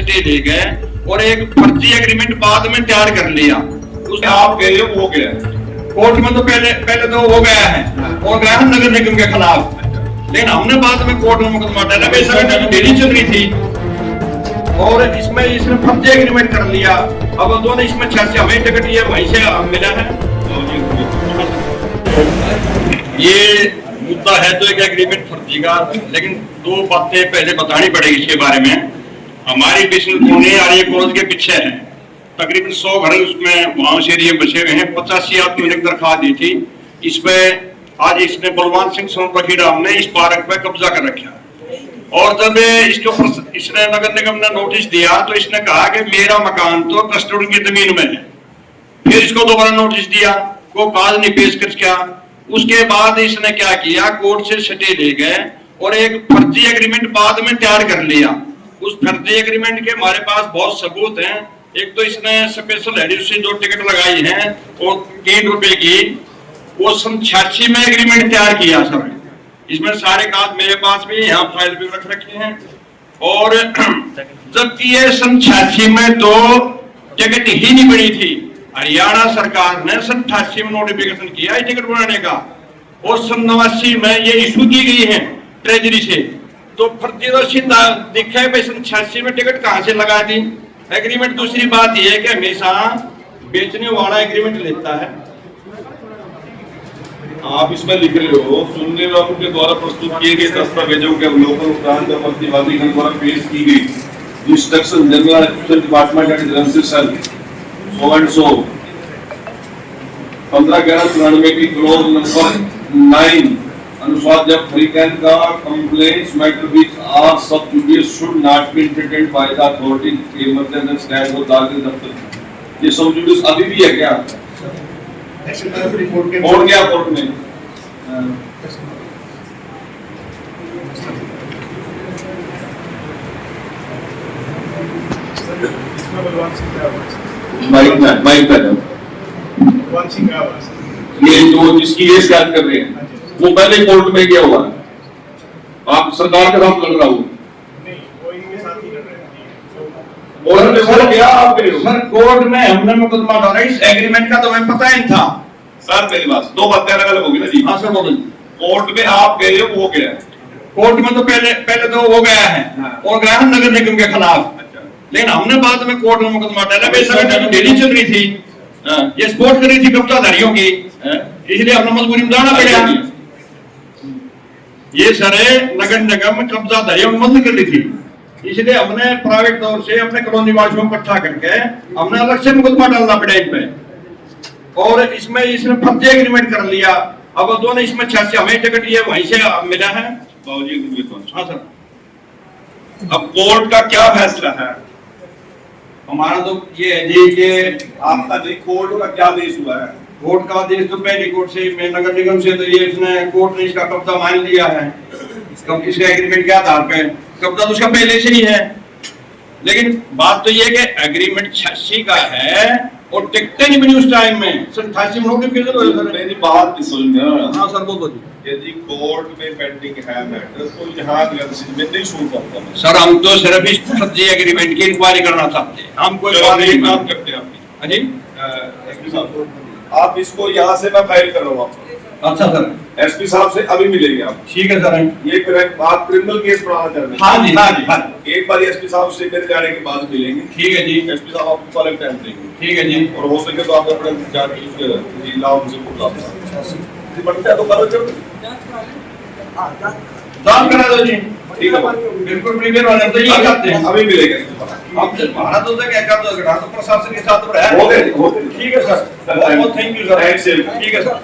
Stay ले गए और एक फर्जी एग्रीमेंट बाद में तैयार कर लिया। उसने आप कह रहे हो वो गया कोर्ट में तो पहले तो हो गया है और गया है नगर निगम के खिलाफ, लेकिन हमने बाद में कोर्ट में मुकदमा डाला। डेली चल रही थी और इसमें इसने फर्जी एग्रीमेंट कर लिया। अब दोनों इसमें 6 से हमें टिकट ये वहीं से मिला है। ये मुद्दा है तो एक एग्रीमेंट फर्जी का, लेकिन 2 बातें पहले बतानी पड़ेगी इसके बारे में। हमारी बिजनेस कोने आर्य कॉलेज के पीछे है, तकरीबन 100 घर उसमें वहां से एरिया बचे हुए हैं। 85 आदमियों ने दरखास्त दी थी। इसमें आज इसने बलवंत सिंह सोनपखी राम ने इस पार्क पे कब्जा कर रखा और जब इसके ऊपर इसने नगर निगम ने नोटिस दिया तो इसने कहा कि मेरा मकान तो कस्टोडियन की जमीन में है। फिर इसको दोबारा नोटिस दिया, वो कागज नहीं पेश कर किया। उसके बाद इसने क्या किया, कोर्ट से स्टे ले गए और एक फर्जी एग्रीमेंट बाद में तैयार कर लिया। उस फर्जी एग्रीमेंट के हमारे पास बहुत सबूत हैं। एक तो इसने स्पेशल एडिशन से जो टिकट लगाई है वो 3 रुपए की, वो सन 86 में एग्रीमेंट तैयार किया सर। इसमें सारे कागज मेरे पास भी यहाँ फाइल भी रख रखे हैं। और जबकि ये सन 86 में तो टिकट ही नहीं बनी थी, हरियाणा सरकार ने सन 88 में नोटिफिकेशन किया है टिकट बनाने का और सन 89 में ये इशू की गई है ट्रेजरी से। तो फर्जी तो सीधा दिखा है भाई सन 86 में टिकट कहाँ से लगा दी एग्रीमेंट। दूसरी बात यह है कि हमेशा बेचने वाला एग्रीमेंट लेता है। आप इसमें लिख रहे हो सुनने वालों के द्वारा प्रस्तुत किए गए दस्तावेजों के अवलोकन उपरांत प्रतिवादी के द्वारा पेश की गई instruction general department and agency cell 15/11/93 की क्लोज नंबर 9 अनुसार जब फ्रीकैंट का कंप्लेंट्स मैटर विच आर सब जुडिस should not be entertained by the authority के मद्देनजर स्टैंड हो दाखिल दफ्तर। ये सब जुडिस अभी भी है क्या? कोर्ट क्या कोर्ट में ये जो जिसकी ये शिकायत कर रहे हैं वो पहले कोर्ट में गया हुआ है। आप सरकार के साथ लड़ रहा हूँ सर कोर्ट में हमने मुकदमा डाला इस एग्रीमेंट का, तो हमें पता ही था सर। मेरी बात 2 बातें अलग अलग होगी ना जी। हाँ सर बोलो। कोर्ट में आप गए हो वो गया कोर्ट में तो पहले तो हो गया है और गया है नगर निगम के खिलाफ, लेकिन हमने बाद में कोर्ट में मुकदमा डाला। डेली चल रही थी, ये स्पोर्ट कर रही थी कब्जाधारियों की, इसलिए हमने मजबूरी में जाना पड़ा। ये सारे नगर निगम कब्जाधारियों की मदद कर रही थी, इसलिए हमने प्राइवेट तौर से अपने कॉलोनी वासियों को इकट्ठा करके हमने अलग से मुकदमा डालना पड़ा इसमें और इसमें इसने फर्जी एग्रीमेंट कर लिया। अब दोनों इसमें 6 से हमें टिकट ये वहीं से मिला है। हाँ सर। अब कोर्ट का क्या फैसला है? हमारा तो ये है जी कि आपका कोर्ट का क्या आदेश हुआ है? कोर्ट का आदेश तो पहली कोर्ट से नगर निगम से तो ये इसने कोर्ट ने इसका कब्जा मान लिया है। इसका एग्रीमेंट के आधार पे कब्जा तो उसका पहले से ही है, लेकिन बात तो ये कि एग्रीमेंट 86 का है और टिकटें नहीं बनी उस टाइम में। सर 88 में नोटिफिकेशन हो सर। मेरी बात नहीं सुन रहे। हाँ सर बोलो जी। यदि कोर्ट में पेंडिंग है मैटर तो यहाँ में नहीं सुन सकता सर। हम तो सिर्फ इस फर्जी एग्रीमेंट की इंक्वायरी करना चाहते हैं, हम कोई बात नहीं काम करते आपकी। हाँ जी आप इसको यहाँ से मैं फाइल कर रहा हूँ। अच्छा सर। एसपी साहब से अभी मिलेंगे आप। ठीक है सर। ये आप क्रिमिनल केस बढ़ाना चाहते हैं? हाँ जी हाँ जी हाँ। एक बार एसपी साहब से मेरे जाने के बाद मिलेंगे। ठीक है जी। एसपी साहब आपको कॉल टाइम देंगे। ठीक है जी। और हो सके तो आप अपने जाके लाओ उनसे बढ़ता तो करो जब जांच करा दो जी। ठीक है बिल्कुल प्रीमियर वाले तो ये करते हैं। अभी मिलेगा। अब भारत तो क्या कर दो प्रशासन के साथ ठीक है सर। बहुत थैंक यू सर। ठीक है सर।